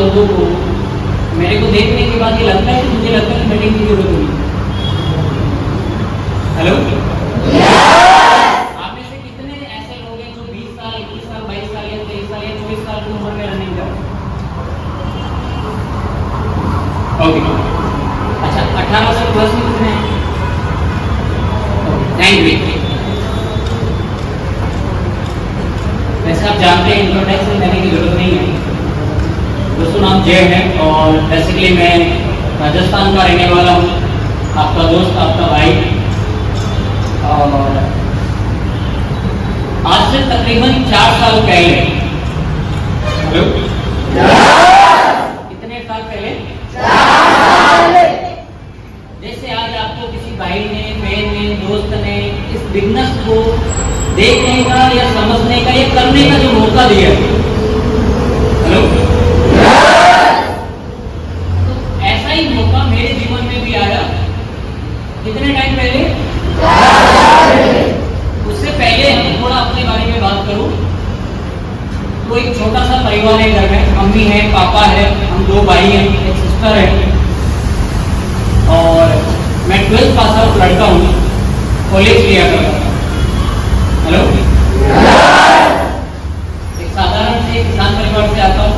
लोगों को मेरे को देखने के बाद ये लगता है कि मुझे लगता है मीटिंग की जरूरत होगी। हेलो, आप में से कितने ऐसे लोग हैं जो 20 साल 21 साल 22 साल या 23 साल या 24 साल की उम्र में रनिंग कर? ओके, अच्छा 18 से प्लस में कितने हैं? Thank you. वैसे आप जानते हैं इंट्रोडक्शन देने की जरूरत नहीं है। दोस्तों, नाम जय है और बेसिकली मैं राजस्थान का रहने वाला हूँ, आपका दोस्त, आपका भाई। और आज से तकरीबन 4 साल पहले, हेलो, कितने साल पहले? 4 साल। जैसे आज आपको किसी भाई ने, बहन ने, दोस्त ने इस बिजनेस को देखने का या समझने का या करने का जो मौका दिया, हेलो, तो ऐसा ही मौका मेरे जीवन में भी आया। कितने टाइम पहले? उससे पहले हम थोड़ा अपने बारे में बात करूं तो एक छोटा सा परिवार है घर में। मम्मी है, पापा है, हम 2 भाई हैं, एक सिस्टर है और मैं 12th पास आउट लड़का हूँ, कॉलेज किया करता था। हेलो, एक साधारण से किसान परिवार से आता हूँ।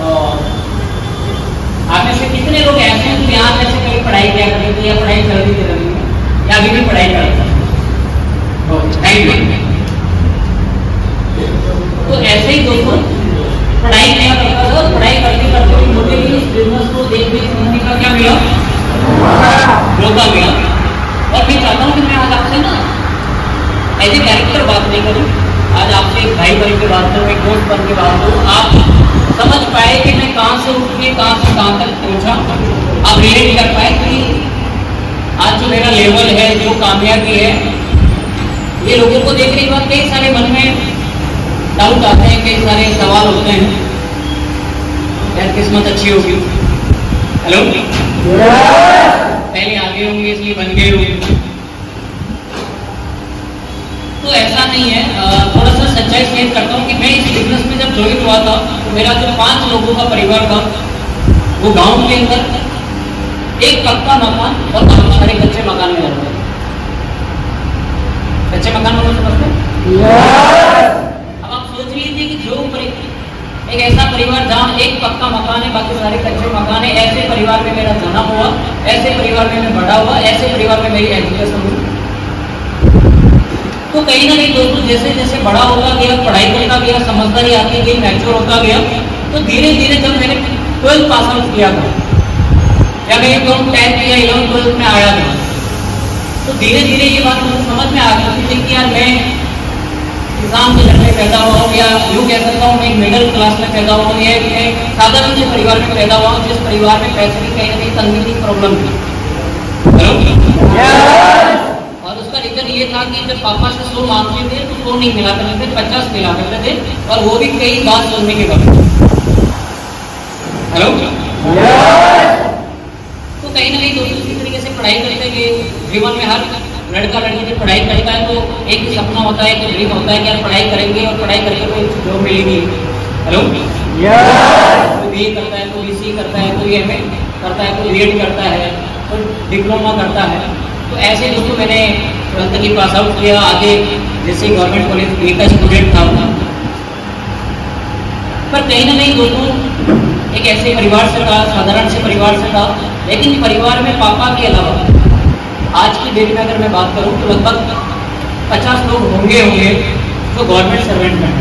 और आप में से कितने लोग ऐसे हैं जो यहाँ में से कभी पढ़ाई किया करते थे या पढ़ाई कर दी थी या अभी भी पढ़ाई करते हैं? Thank you. तो ऐसे ही दोस्तों पढ़ाई किया करता था और पढ़ाई करते करते मुझे भी इस बिजनेस को देखने समझने का क्या मिला? मौका मिला। मैं चाहता हूँ कि मैं आज आपसे ना एज ए कैरेक्टर बात नहीं करूँ, आज आपसे एक भाई बन के बात करूँ, एक दोस्त बन के बात करूँ, आप समझ पाए कि मैं कहाँ से उठ के कहाँ से कहाँ तक पहुँचा, आप रिलेट कर पाए कि आज जो मेरा लेवल है, जो कामयाबी है, ये लोगों को देखने के बाद कई सारे मन में डाउट आते हैं, कई सारे सवाल होते हैं, यार किस्मत अच्छी होगी, हेलो पहले आगे होंगे इसलिए बन गए होंगे। तो ऐसा नहीं है, थोड़ा सा सच्चाई शेयर करता हूँ कि मैं इस बिजनेस में जब ज्वाइन हुआ था तो मेरा जो 5 लोगों का परिवार था वो गांव के अंदर एक पक्का मकान और काफी सारे कच्चे मकान में रहते हैं। कच्चे मकान में समझते हैं? अब आप सोच लीजिए कि जो एक ऐसा परिवार जहाँ एक पक्का मकान है, बाकी सारे कच्चे मकान है, ऐसे परिवार में मेरा जन्म हुआ, ऐसे परिवार में मैं बड़ा हुआ, ऐसे परिवार में मेरी एजुकेशन हुई। तो कहीं ना कहीं दोस्तों जैसे जैसे बड़ा होता गया, पढ़ाई करता गया, समझदारी आती गई, मैच्योर होता गया, तो धीरे धीरे जब मैंने 12th पास आउट किया था या मैं ये कहूँ 10th या 11th 12th में आया था, तो धीरे धीरे ये बात मुझे समझ में आ गई थी कि यार मैं किसान के घर में पैदा हुआ हूँ, या यूँ कह सकता हूँ मैं मिडिल क्लास में पैदा हुआ हूँ, या एक साधारण से परिवार में पैदा हुआ हूँ जिस परिवार में पैसे की कहीं ना कहीं तंगी की प्रॉब्लम थी। और उसका रीजन ये था कि जब पापा से 100 मांगते थे तो 100 नहीं मिला करते थे, 50 मिला करते थे, और वो भी कई बात सुनने के बाद। हेलो तो कहीं ना कहीं दोस्तों इसी तरीके से पढ़ाई करते गए। जीवन में हर लड़का लड़की जब पढ़ाई करता है तो एक ही सपना होता है, एक ड्रीम होता है कि यार पढ़ाई करेंगे और पढ़ाई करके कोई जॉब मिलेगी। हेलो कोई बीए करता है, कोई बीसी करता है, कोई एमए करता है, कोई बीएड करता है, कोई डिप्लोमा करता है। तो ऐसे दोस्तों मैंने 12th की पास आउट किया, आगे जैसे गवर्नमेंट कॉलेज बी का स्टूडेंट था, पर कहीं ना कहीं दोस्तों एक ऐसे परिवार से था, साधारण से परिवार से था, लेकिन परिवार में पापा के अलावा आज की डेट में अगर मैं बात करूं तो लगभग 50 लोग होंगे जो गवर्नमेंट सर्वेंट हैं।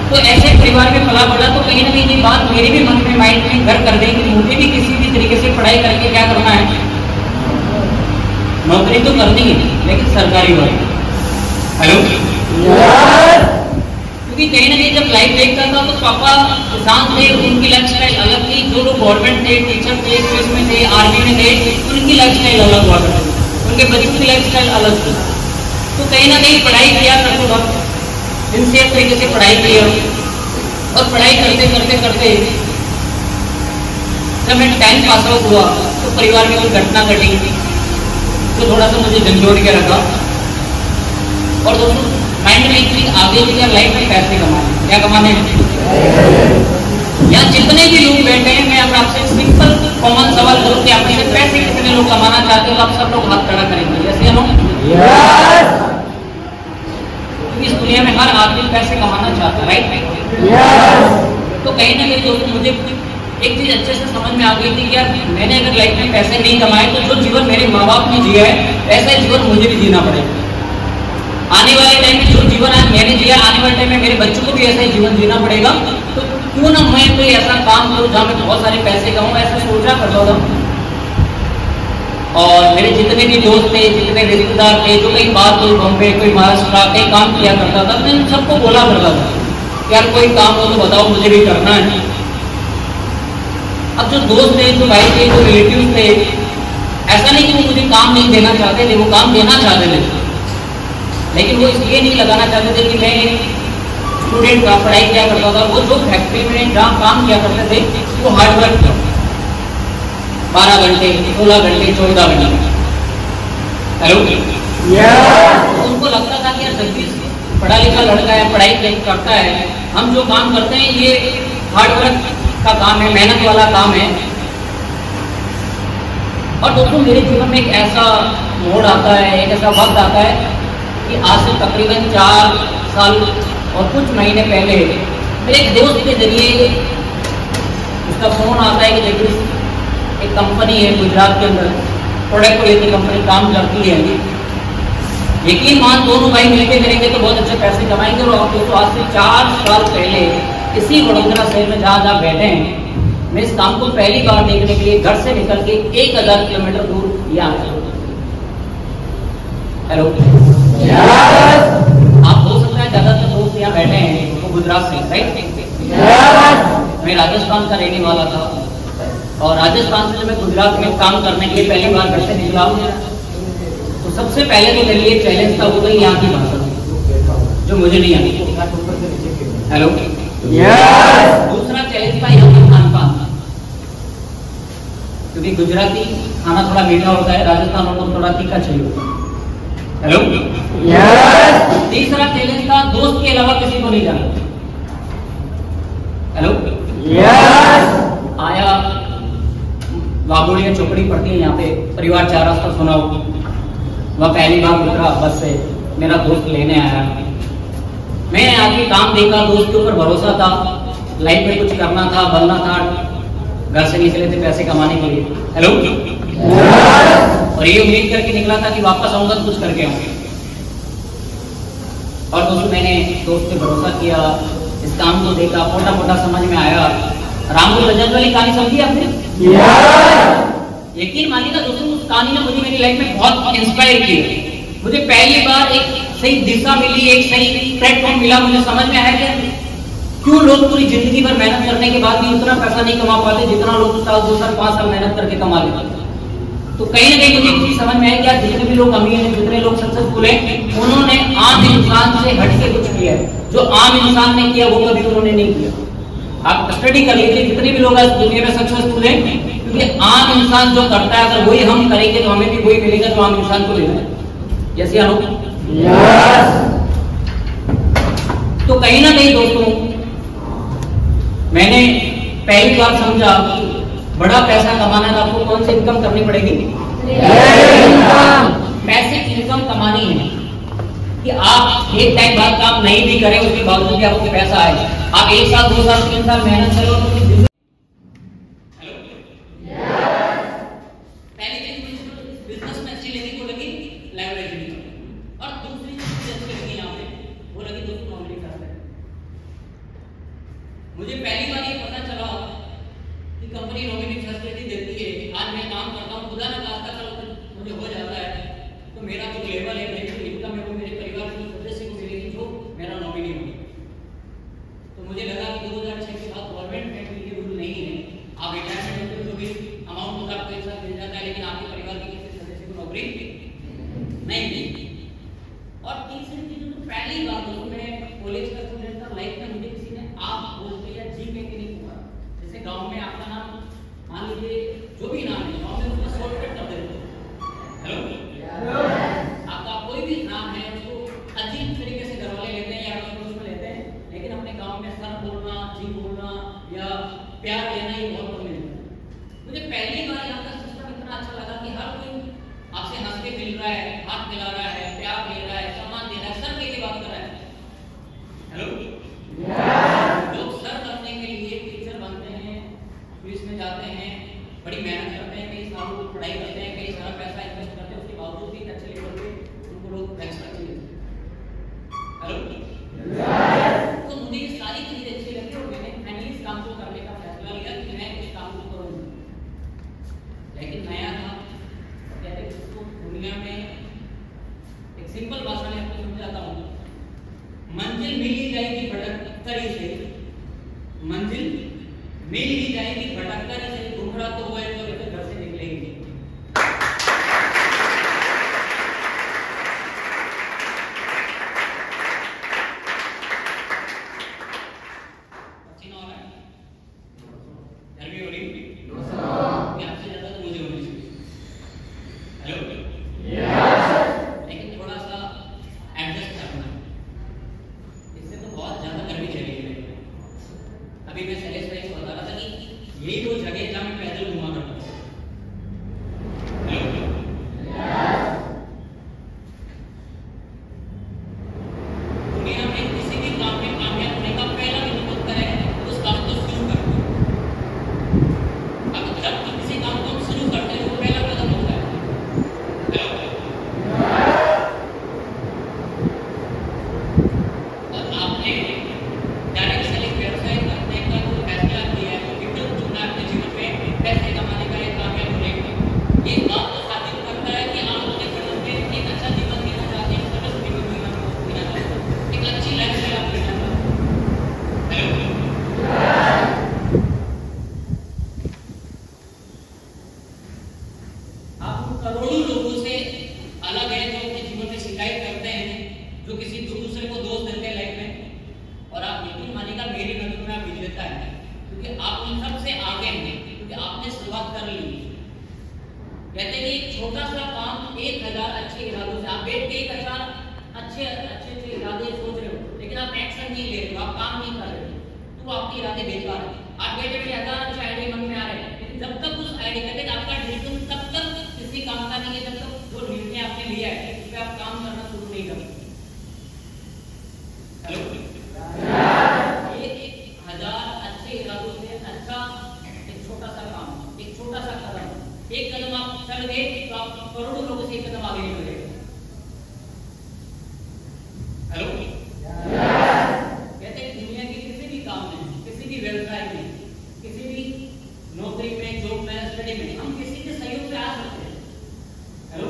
तो ऐसे परिवार में पला पड़ा, तो कहीं ना कहीं ये बात मेरे भी मन में, माइंड में घर कर दें कि मुझे भी किसी भी तरीके से पढ़ाई करके क्या करना है, नौकरी तो करनी है लेकिन सरकारी वाली। हेलो क्योंकि कहीं ना कहीं जब लाइफ देखता था तो पापा किसान थे, उनकी लाइफ स्टाइल अलग थी, जो लोग गवर्नमेंट थे, टीचर थे, पुलिस में थे, आर्मी में थे, उनकी लाइफ स्टाइल अलग हुआ करती थी, उनके बच्चों की लाइफ स्टाइल अलग थी। तो कहीं ना कहीं पढ़ाई किया करते वक्त सिंसियर तरीके से पढ़ाई की, और पढ़ाई करते करते करते जब मैं 10th पास आउट हुआ तो परिवार में कोई घटना घटी तो थोड़ा सा मुझे झंझोड़ के रखा। और दोस्तों माइंड में एक चीज आगे भी लाइफ में पैसे कमाने, क्या कमाने यहाँ जितने भी लोग बैठे हैं, मैं अगर आपसे सिंपल कॉमन सवाल करूँ कि आप में पैसे कितने लोग कमाना चाहते हो तो आप सब लोग हाथ खड़ा करेंगे, जैसे हम इस दुनिया में हर आदमी पैसे कमाना चाहता है, राइट। तो कहीं ना कहीं दोस्तों मुझे एक चीज अच्छे से समझ में आ गई थी कि यार मैंने अगर लाइफ में पैसे नहीं कमाए तो जो जीवन मेरे माँ बाप ने जिया है ऐसा जीवन मुझे भी जीना पड़ेगा। आने वाले टाइम में जो जीवन आज मैंने जिया, आने वाले टाइम में मेरे बच्चों को भी ऐसा ही जीवन जीना पड़ेगा। तो क्यों ना मैं कोई ऐसा काम करूँ जहाँ मैं बहुत सारे पैसे कमाऊँ, ऐसा सोचा करता था। और मेरे जितने भी दोस्त थे, जितने रिश्तेदार थे, जो कहीं बात कोई बॉम्बे, कोई महाराष्ट्र, कहीं काम किया करता था, मैं सबको बोला करता था यार कोई काम हो तो बताओ, मुझे भी करना है। अब जो दोस्त थे, जो भाई थे, जो रिलेटिव थे, ऐसा नहीं कि वो मुझे काम नहीं देना चाहते थे, वो काम देना चाहते थे, लेकिन वो इसलिए नहीं लगाना चाहते थे कि मैं स्टूडेंट का पढ़ाई किया करता था। वो जो फैक्ट्री में जहाँ काम किया करते थे वो हार्डवर्क था, 12 घंटे, 16 घंटे, 14 घंटे। हेलो उनको लगता था कि यार जगदीश पढ़ा लिखा लड़का है, पढ़ाई करता है, हम जो काम करते हैं ये हार्डवर्क का काम है, मेहनत वाला काम है। और दोस्तों मेरे जीवन में एक ऐसा मोड़ आता है, एक ऐसा वक्त आता है कि आज से तकरीबन 4 साल और कुछ महीने पहले मेरे एक दोस्त के जरिए उसका फोन आता है कि जगदीश एक कंपनी है गुजरात के अंदर, प्रोडक्ट को लेकर कंपनी काम करती है, यकीन मान दोनों भाई मिलकर करेंगे तो बहुत अच्छे पैसे कमाएंगे। और दोस्तों आज से 4 साल पहले इसी वडोदरा शहर में जहाँ बैठे हैं, मैं इस काम को पहली बार देखने के लिए घर से निकल के 1000 किलोमीटर दूर यहाँ आया। राजस्थान का रहने वाला था और राजस्थान से जब मैं गुजरात में काम करने के लिए पहली बार घर से निकला तो सबसे पहले तो मेरे लिए चैलेंज था वो गई यहाँ की भाषा जो मुझे नहीं आती। हेलो, दूसरा चैलेंज था यहाँ का खान पान, क्योंकि गुजराती खाना थोड़ा मीठा होता है, राजस्थान को थोड़ा तीखा चाहिए होता है। हेलो, तीसरा चैलेंज था दोस्त के अलावा किसी को नहीं जाना। हेलो, आया वागोड़िया चौकड़ी पड़ती है यहाँ पे, परिवार 4 रास्ता सुना हो, वह पहली बार उतरा बस से, मेरा दोस्त लेने आया, मैंने आके काम देखा, दोस्त के ऊपर भरोसा था, लाइफ में कुछ करना था, बनना था, घर से निकले थे पैसे कमाने के लिए। हेलो, और ये उम्मीद करके निकला था कि वापस आऊंगा तो कुछ करके आऊंगा। और दोस्तों मैंने दोस्त पे भरोसा किया, इस काम को देखा, मोटा मोटा समझ में आया। रामपुर रजत वाली कहानी समझी आपने? यकीन मानिएगा दोस्तों, उस कहानी ने मुझे मेरी लाइफ में बहुत इंस्पायर किया। मुझे पहली बार एक सही दिशा मिली, एक सही प्लेटफॉर्म मिला। मुझे समझ में आया कि क्यों लोग पूरी जिंदगी भर मेहनत करने के बाद भी उतना पैसा नहीं कमा पाते जितना लोग 1 साल 2 साल 5 साल मेहनत करके कमा लेते। तो कहीं ना कहीं मुझे एक चीज समझ में आया कि जितने भी लोग अमीर हैं, जितने लोग सक्सेसफुल हैं, उन्होंने आम इंसान से हटके कुछ किया है। जो आम इंसान ने किया वो कभी उन्होंने नहीं किया। आप स्टडी कर लीजिए, जितने भी लोग आज दुनिया में सक्सेसफुल हैं, क्योंकि आम इंसान जो करता है अगर वही हम करेंगे तो हमें भी वही मिलेगा जो आम इंसान को लेना है। यस या नो? तो कहीं ना कहीं दोस्तों मैंने पहली बार समझा कि बड़ा पैसा कमाना है तो आपको कौन सी इनकम करनी पड़ेगी? पैसे की इनकम कमानी है कि आप एक टाइम बाद काम नहीं भी करें उसके बावजूद भी आपको पैसा आए। आप 1 साल 2 साल 3 साल मेहनत करो तो पहली चीज बिजनेस में अच्छी लगी वो लगी लाइब्रेरी, और दूसरी चीज अच्छी लगी यहाँ पे वो लगी दोस्तों नॉमिनी करते। मुझे पहली बार ये पता चला कि कंपनी नॉमिनी फैसिलिटी देती है। आज मैं काम करता हूँ, खुदा ना खास्ता कल मुझे हो जाता है तो मेरा जो लेवल है, मेरी इनकम है वो मेरे परिवार के सदस्य को मिलेगी जो मेरा नॉमिनी होगा। तो मुझे लगा कि 2006 के बाद गवर्नमेंट में ये रूल नहीं है, आप रिटायरमेंट में जो भी अमाउंट होगा आपको एक साथ मिल जाता है, लेकिन आपके परिवार के किसी सदस्य को नौकरी नहीं मिलती। और तीसरी चीज तो पहली बार मैं कॉलेज का स्टूडेंट था, लाइफ में मुझे किसी ने आप बोल के या जी के नहीं पूछा। जैसे गांव में आपका नाम मान लीजिए जो भी नाम है, गांव में उसका शॉर्टकट कर देते हैं। हेलो, आपका कोई भी नाम है उसको अजीब तरीके से घर वाले लेते हैं या अड़ोस में लेते हैं, लेकिन अपने गांव में सर बोलना, जी बोलना या प्यार लेना ये बहुत कम मिलता है। मुझे पहली बार यहाँ का सिस्टम इतना अच्छा लगा कि हर कोई आपसे हंस के मिल रहा है, हाथ मिला रहा है, प्यार दे रहा है, सम्मान दे रहा है, सर की बात कर रहा है। हेलो, लोग सर करने के लिए टीचर बनते हैं, पुलिस में जाते हैं, बड़ी मेहनत करते हैं, कई सालों पढ़ाई करते हैं, कई सारा पैसा इन्वेस्ट करते हैं, उसके बावजूद भी अच्छे लेवल पे उनको लोग रेस्पेक्ट नहीं देते। हेलो, तो मुझे ये सारी चीजें अच्छी लगी और मैंने फाइनली इस काम को करने का फैसला लिया कि मैं इस काम को करूंगा। लेकिन नया था, कहते हैं उसको दुनिया में एक सिंपल भाषा में आपको समझाता हूँ, मंजिल मिल ही जाएगी भटक कर ही से, मंजिल मिल ही जाएगी भटक कर ही से, घूमरा तो हुआ है तो घर से निकलेंगे। पसीना हो रहा है, गर्मी हो रही है, आपसे ज्यादा तो मुझे होनी चाहिए। हेलो, लेकिन थोड़ा सा एडजस्ट करना, इससे तो बहुत ज्यादा गर्मी चली है। अभी मैं शैलेश भाई को बता रहा था कि यही वो जगह है जहाँ मैं पैदल घुमा करता हूँ। दुनिया में किसी भी काम में कामयाब होने का पहला जो मंत्र है उस काम को शुरू करना। अब जब किसी काम को शुरू करते हैं वो पहला कदम होता है। और आपने डायरेक्ट सेलिंग व्यवसाय करने का जो फैसला किया है, जो विकल्प चुना है अपने जीवन में पैसे कमाने का, एक कामयाब होने का, ये बात तो साबित करता है कि आप अपने जीवन में एक अच्छा जीवन जीना चाहते हैं, सरल जीवन जीना चाहते हैं, एक अच्छी लाइफस्टाइल आप जीना चाहते हैं। करोड़ों लोगों से अलग है, जो अपने जीवन में शिकायत करते हैं, जो किसी दूसरे को दोष देते हैं लाइफ में। और आप यकीन मानिएगा मेरी नजर में आप विजेता है, क्योंकि आप उन सब से आगे हैं, क्योंकि आपने शुरुआत कर ली। कहते हैं एक छोटा सा काम 1000 अच्छे इरादों से, आप बैठ के 1000 अच्छे इरादे सोच रहे हो, लेकिन आप एक्शन नहीं ले रहे हो, आप काम नहीं कर रहे हो, तो आपके इरादे बेकार है। आप बैठे बैठे 1000 अच्छे आइडिया मन में आ रहे हैं, लेकिन जब तक उस आइडिया कहते हैं आपका डिसीजन तब तक किसी काम का नहीं है, जब तक जो निर्णय आपने लिया है उस पर आप काम करना शुरू नहीं करते। हेलो, 1000 अच्छे इरादों से अच्छा एक छोटा सा काम, एक छोटा सा कदम, एक कदम आप चल गए तो आप करोड़ों लोगों से एक कदम आगे निकल गए। हेलो, कहते हैं दुनिया के किसी भी काम में, किसी भी व्यवसाय में, किसी भी नौकरी में, जॉब में, स्टडी में हम किसी के सहयोग से आ सकते हैं। हेलो,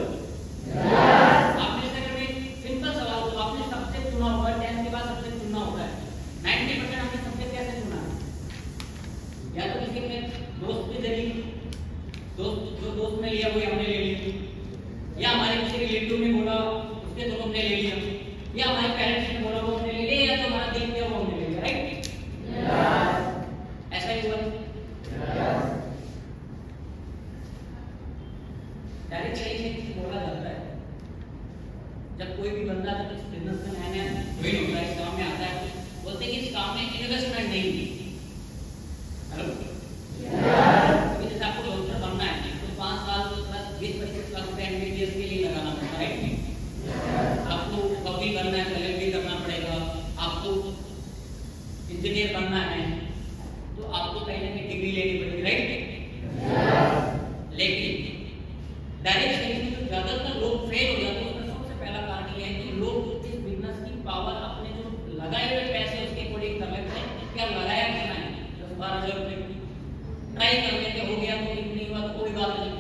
आपने से कभी सिंपल सवाल, तो आपने सब्जेक्ट चुना होगा, 10th के बाद सब्जेक्ट चुना होगा, 90% आपने सब्जेक्ट कैसे चुना है? या तो किसी ने दोस्त के जरिए, दोस्त ने लिया वो हमने ले लिया, या हमारे किसी रिलेटिव ने बोला उसके तो हमने ले लिया, या हमारे पेरेंट्स ने बोला वो हमने ले लिया, या तो हमारा दिल किया वो हमने ले लिया। राइट, ऐसा ही हुआ। डायरेक्ट सही से किसी बोला जाता है, जब कोई भी बंदा जब इस बिजनेस में नया नया ज्वाइन होता है, इस काम में आता है, बोलते हैं कि इस काम में इन्वेस्टमेंट नहीं है। हेलो, जैसे आपको डॉक्टर बनना है तो 5 साल प्लस 20-25 लाख रुपए एमबीबीएस के लिए लगाना पड़ता है। राइट, आपको वकील बनना है, एलएलबी करना पड़ेगा, आपको इंजीनियर बनना है तो आपको कहीं ना कहीं डिग्री लेनी पड़ेगी। राइट, लेकिन डायरेक्ट सेलिंग में ज्यादातर लोग फेल हो जाते हैं। उसका सबसे पहला कारण यह है कि लोग इस बिजनेस की पावर अपने जो लगाए हुए पैसे उसके अकॉर्डिंग कर लेते हैं, क्या लगाया कितना है, 10-12 हज़ार रुपए ट्राई कर लेते, हो गया तो ठीक नहीं हुआ तो कोई बात नहीं।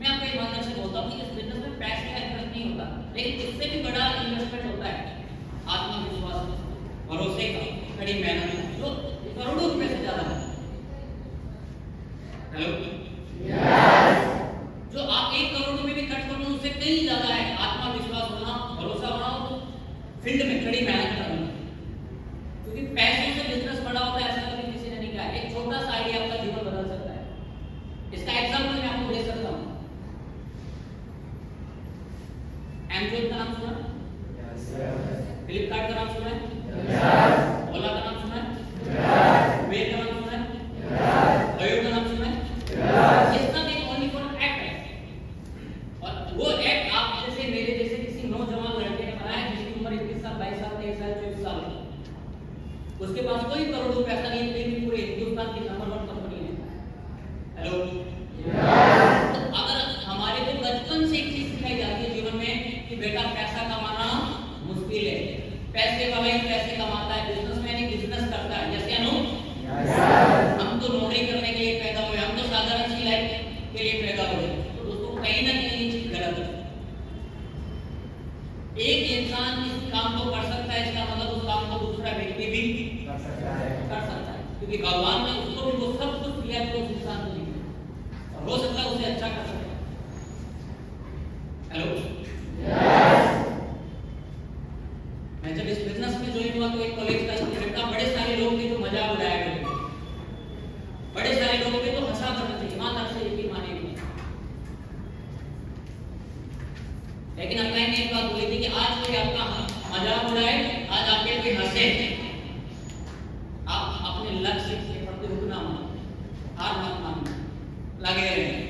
मैं आपको ईमानदारी से बोलता हूँ कि इस बिजनेस में पैसे का इन्वेस्ट नहीं होता, लेकिन इससे भी बड़ा इन्वेस्टमेंट होता है आत्मविश्वास, भरोसे का, कड़ी मेहनत, जो करोड़ों रुपए से ज्यादा है। हेलो, जो आप 1 करोड़ रुपए भी खर्च करो उससे कहीं ज्यादा है आत्मविश्वास होना, भरोसा होना, फील्ड में कड़ी मेहनत करना, क्योंकि पैसे से बिजनेस बड़ा होता है ऐसा कभी किसी ने नहीं कहा। एक छोटा सा आइडिया आपका जीवन बदल सकता है। इसका एग्जांपल मैं आपको दे सकता हूँ। एमेजॉन का नाम सुना? फ्लिपकार्ट का नाम सुना है? ओला का नाम सुना है? उबेर का नाम सुना है? ओयो का नाम सुना है? इसका एक ओनली फॉर एक्ट है, और वो एक्ट आप जैसे मेरे जैसे किसी नौजवान लड़के ने बनाया जिसकी उम्र 21 साल, 22 साल, 23 साल, 24 साल है, उसके पास कोई करोड़ों पैसा नहीं है, लेकिन पूरे हिंदुस्तान की नंबर 1 कंपनी है। हेलो, अगर हमारे को बचपन से एक चीज सिखाई जाती है जीवन में कि बेटा पैसा कमाना मुश्किल है, पैसे वाला ही पैसे कमाता है, बिजनेसमैन ही बिजनेस करता है, जैसे हम तो नौकरी करने के लिए पैदा हुए, हम तो साधारण सी लाइफ के लिए पैदा हुए। तो दोस्तों कहीं ना कहीं ये चीज गलत है। एक इंसान इस काम को कर सकता है, इसका मतलब उस काम को दूसरा व्यक्ति भी कर सकता है, क्योंकि भगवान ने उसको भी वो सब कुछ दिया जो उस इंसान को दिया, और हो सकता है उसे अच्छा कर सके। हेलो, मैं जब इस बिजनेस में ज्वाइन हुआ तो एक कॉलेज का स्टूडेंट था, बड़े सारे लोग थे जो मजाक उड़ाया करते, बड़े सारे लोग थे तो हंसा करते थे, ईमानदार से यकीन मानेंगे। लेकिन अल्लाह ने एक बात बोली थी कि आज कोई आपका मजाक उड़ाए, आज आपके कोई हंसे, आप अपने लक्ष्य के प्रति रुकना मत, हार मत मानना, लगे रहें।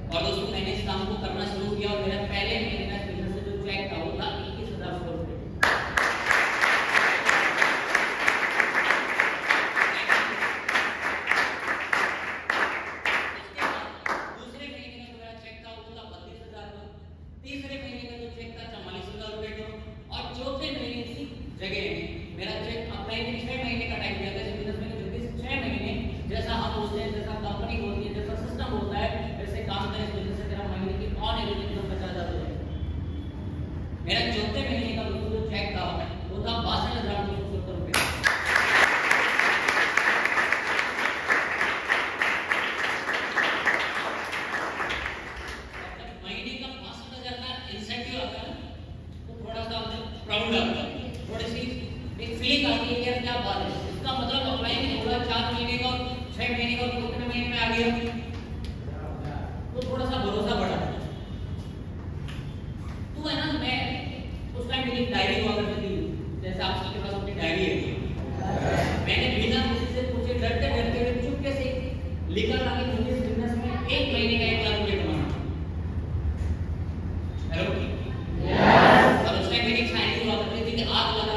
और दोस्तों मैंने इस काम को करना शुरू किया और मेरा पहले महीने का बिजनेस से जो चेक था वो था 21,000 रुपए। दूसरे महीने का जो मेरा चेक था वो था 32,000 रुपए, तीसरे महीने का जो चेक था 44,000 रुपए का, और चौथे महीने की जगह प्राउड लगता है, थोड़ी सी एक फीलिंग आती है यार क्या बात है, इसका मतलब अप्लाई नहीं होगा 4 महीने का 6 महीने का कितने महीने में आ गया, तो थोड़ा सा भरोसा बढ़ा। तो है ना, मैं उस टाइम मेरी डायरी हुआ करती थी, जैसे आप सबके पास अपनी डायरी है, मैंने बिना किसी से पूछे डरते डरते हुए चुपके से लिखा था कि मुझे इस बिजनेस में 1 महीने का 1 लाख रुपए कमाना। हेलो, और उस टाइम मेरी एक साइकिल हुआ करती थी कि 8 लाख